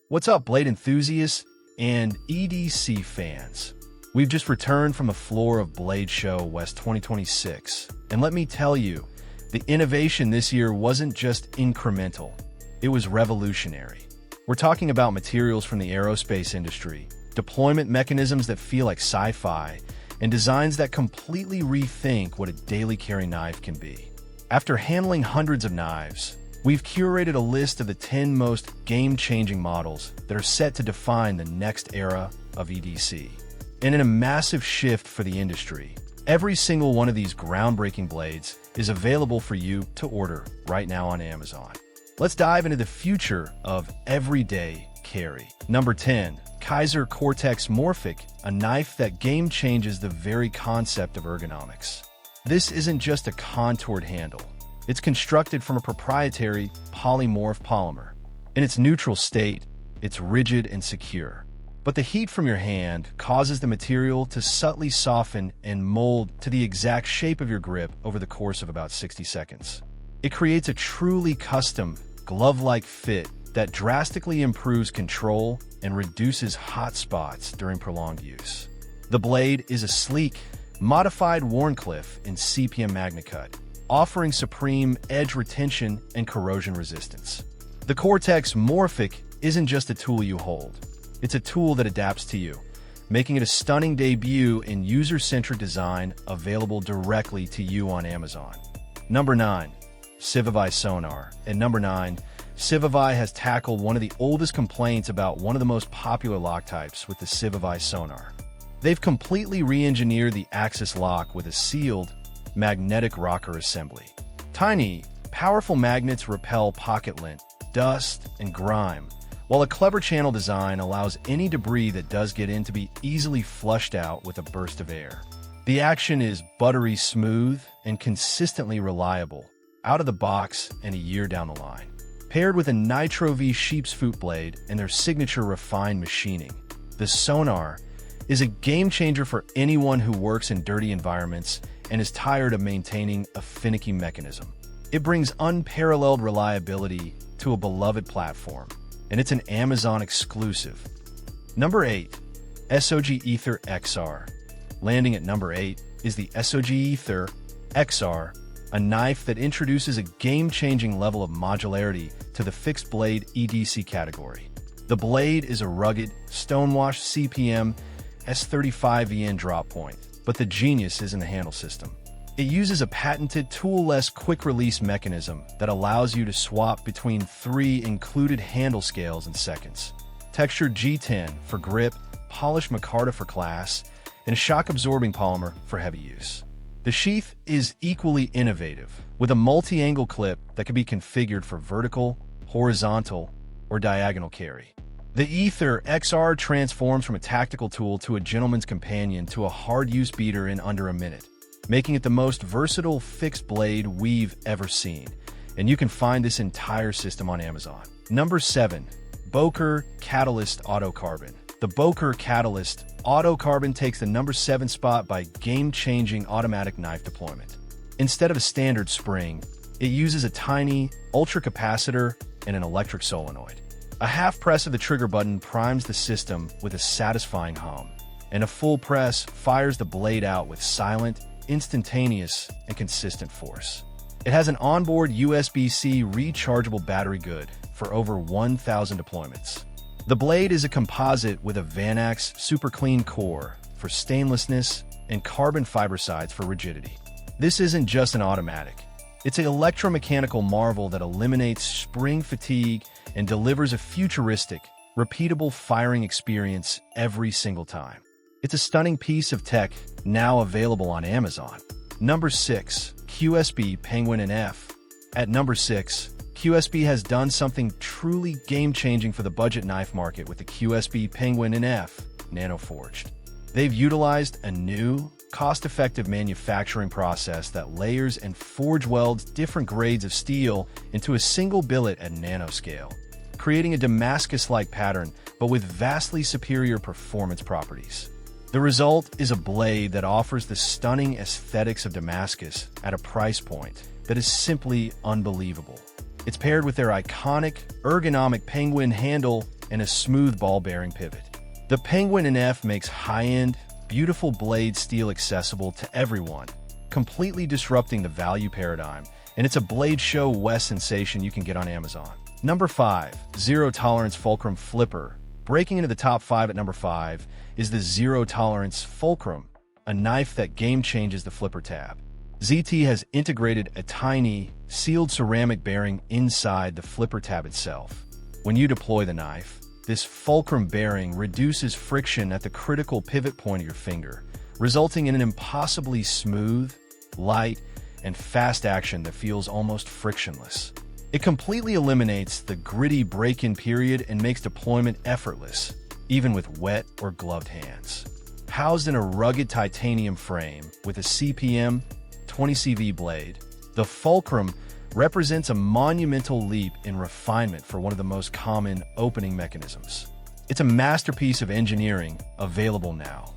What's up, blade enthusiasts and EDC fans? We've just returned from the floor of Blade Show West 2026, and let me tell you, the innovation this year wasn't just incremental, it was revolutionary. We're talking about materials from the aerospace industry, deployment mechanisms that feel like sci-fi, and designs that completely rethink what a daily carry knife can be. After handling hundreds of knives, we've curated a list of the 10 most game-changing models that are set to define the next era of EDC. And in a massive shift for the industry, every single one of these groundbreaking blades is available for you to order right now on Amazon. Let's dive into the future of everyday carry. Number 10. Kizer Cortex Morphic, a knife that game-changes the very concept of ergonomics. This isn't just a contoured handle. It's constructed from a proprietary polymorph polymer. In its neutral state, it's rigid and secure. But the heat from your hand causes the material to subtly soften and mold to the exact shape of your grip over the course of about 60 seconds. It creates a truly custom, glove-like fit that drastically improves control and reduces hot spots during prolonged use. The blade is a sleek, modified Wharncliffe in CPM MagnaCut, offering supreme edge retention and corrosion resistance. The Cortex Morphic isn't just a tool you hold. It's a tool that adapts to you, making it a stunning debut in user-centric design available directly to you on Amazon. Number 9. Civivi Sonar. At number 9, Civivi has tackled one of the oldest complaints about one of the most popular lock types with the Civivi Sonar. They've completely re-engineered the axis lock with a sealed, magnetic rocker assembly. Tiny, powerful magnets repel pocket lint, dust, and grime, while a clever channel design allows any debris that does get in to be easily flushed out with a burst of air. The action is buttery smooth and consistently reliable, out of the box and a year down the line. Paired with a Nitro V sheep's foot blade and their signature refined machining, the Sonar is a game-changer for anyone who works in dirty environments and is tired of maintaining a finicky mechanism. It brings unparalleled reliability to a beloved platform, and it's an Amazon exclusive. Number 8. SOG Ether XR. Landing at number 8 is the SOG Ether XR, a knife that introduces a game-changing level of modularity to the fixed-blade EDC category. The blade is a rugged, stonewashed CPM S35EN drop point, but the genius is in the handle system. It uses a patented tool-less quick-release mechanism that allows you to swap between 3 included handle scales in seconds. Textured G10 for grip, polished micarta for class, and a shock-absorbing polymer for heavy use. The sheath is equally innovative, with a multi-angle clip that can be configured for vertical, horizontal, or diagonal carry. The Ether XR transforms from a tactical tool to a gentleman's companion to a hard-use beater in under a minute, making it the most versatile fixed blade we've ever seen, and you can find this entire system on Amazon. Number 7. Boker Catalyst Autocarbon. The Boker Catalyst Autocarbon takes the number 7 spot by game-changing automatic knife deployment. Instead of a standard spring, it uses a tiny ultracapacitor and an electric solenoid. A half press of the trigger button primes the system with a satisfying hum, and a full press fires the blade out with silent, instantaneous, and consistent force. It has an onboard USB-C rechargeable battery good for over 1,000 deployments. The blade is a composite with a Vanax super clean core for stainlessness and carbon fiber sides for rigidity. This isn't just an automatic. It's an electromechanical marvel that eliminates spring fatigue and delivers a futuristic, repeatable firing experience every single time. It's a stunning piece of tech now available on Amazon. Number 6. QSP Penguin NF. At number 6, QSP has done something truly game-changing for the budget knife market with the QSP Penguin NF Nanoforged. They've utilized a new, cost-effective manufacturing process that layers and forge welds different grades of steel into a single billet at nanoscale, creating a Damascus-like pattern but with vastly superior performance properties. The result is a blade that offers the stunning aesthetics of Damascus at a price point that is simply unbelievable. It's paired with their iconic, ergonomic penguin handle and a smooth ball bearing pivot. The Penguin NF makes high-end, beautiful blade steel accessible to everyone, completely disrupting the value paradigm, and it's a Blade Show West sensation you can get on Amazon. Number 5. Zero Tolerance Fulcrum Flipper. Breaking into the top 5 at number 5 is the Zero Tolerance Fulcrum, a knife that game changes the flipper tab. ZT has integrated a tiny, sealed ceramic bearing inside the flipper tab itself. When you deploy the knife, this fulcrum bearing reduces friction at the critical pivot point of your finger, resulting in an impossibly smooth, light, and fast action that feels almost frictionless. It completely eliminates the gritty break-in period and makes deployment effortless, even with wet or gloved hands. Housed in a rugged titanium frame with a CPM 20 CV blade, the Fulcrum represents a monumental leap in refinement for one of the most common opening mechanisms. It's a masterpiece of engineering available now.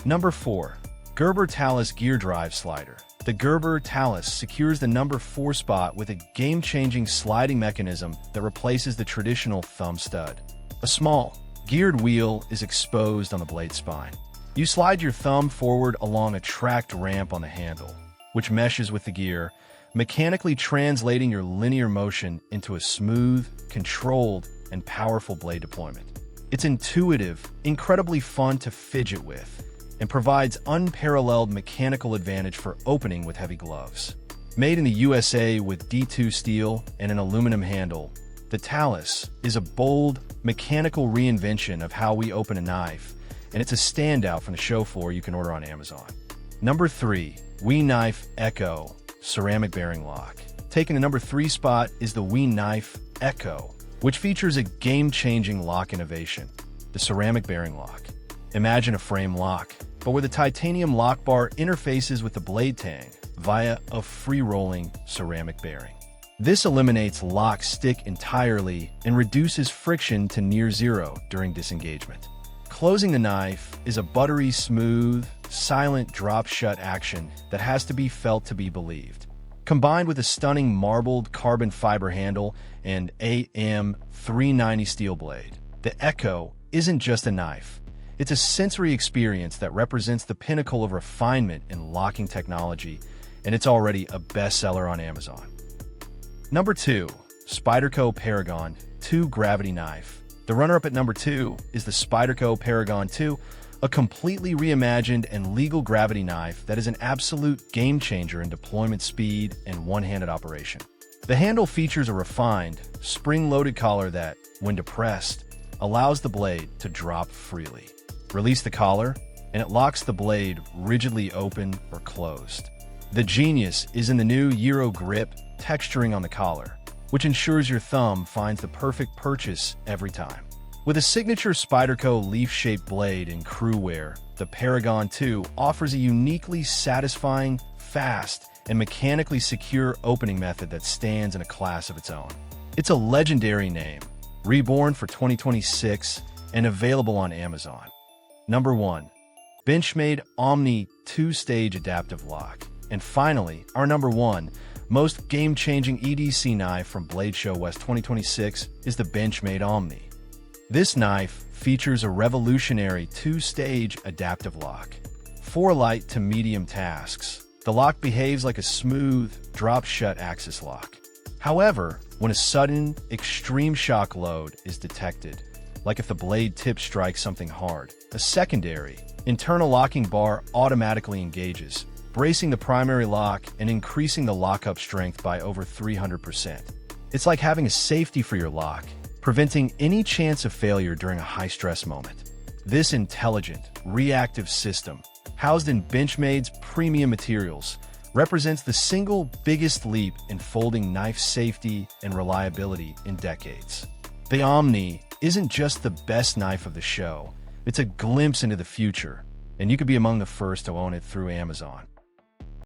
Number 4. Gerber Talus Gear Drive Slider. The Gerber Talus secures the number 4 spot with a game-changing sliding mechanism that replaces the traditional thumb stud. A small, geared wheel is exposed on the blade spine. You slide your thumb forward along a tracked ramp on the handle, which meshes with the gear, mechanically translating your linear motion into a smooth, controlled, and powerful blade deployment. It's intuitive, incredibly fun to fidget with, and provides unparalleled mechanical advantage for opening with heavy gloves. Made in the USA with D2 steel and an aluminum handle, the Talus is a bold, mechanical reinvention of how we open a knife, and it's a standout from the show floor you can order on Amazon. Number 3. WE Knife Echo Ceramic Bearing Lock. Taking the number 3 spot is the WE Knife Echo, which features a game-changing lock innovation, the ceramic bearing lock. Imagine a frame lock, but where the titanium lock bar interfaces with the blade tang via a free-rolling ceramic bearing. This eliminates lock stick entirely and reduces friction to near zero during disengagement. Closing the knife is a buttery smooth, silent drop-shut action that has to be felt to be believed. Combined with a stunning marbled carbon fiber handle and AM 390 steel blade, the Echo isn't just a knife. It's a sensory experience that represents the pinnacle of refinement in locking technology, and it's already a bestseller on Amazon. Number 2. Spyderco Paragon 2 Gravity Knife. The runner-up at number 2 is the Spyderco Paragon 2, a completely reimagined and legal gravity knife that is an absolute game-changer in deployment speed and one-handed operation. The handle features a refined, spring-loaded collar that, when depressed, allows the blade to drop freely. Release the collar, and it locks the blade rigidly open or closed. The genius is in the new Euro grip texturing on the collar, which ensures your thumb finds the perfect purchase every time. With a signature Spyderco leaf-shaped blade in crew wear, the Paragon 2 offers a uniquely satisfying, fast, and mechanically secure opening method that stands in a class of its own. It's a legendary name, reborn for 2026 and available on Amazon. Number 1. Benchmade Omni 2-Stage Adaptive Lock. And finally, our number 1 most game-changing EDC knife from Blade Show West 2026 is the Benchmade Omni. This knife features a revolutionary 2-stage adaptive lock. For light to medium tasks, the lock behaves like a smooth, drop-shut axis lock. However, when a sudden, extreme shock load is detected, like if the blade tip strikes something hard, a secondary, internal locking bar automatically engages, bracing the primary lock and increasing the lockup strength by over 300%. It's like having a safety for your lock, preventing any chance of failure during a high-stress moment. This intelligent, reactive system, housed in Benchmade's premium materials, represents the single biggest leap in folding knife safety and reliability in decades. The Omni isn't just the best knife of the show, it's a glimpse into the future, and you could be among the first to own it through Amazon.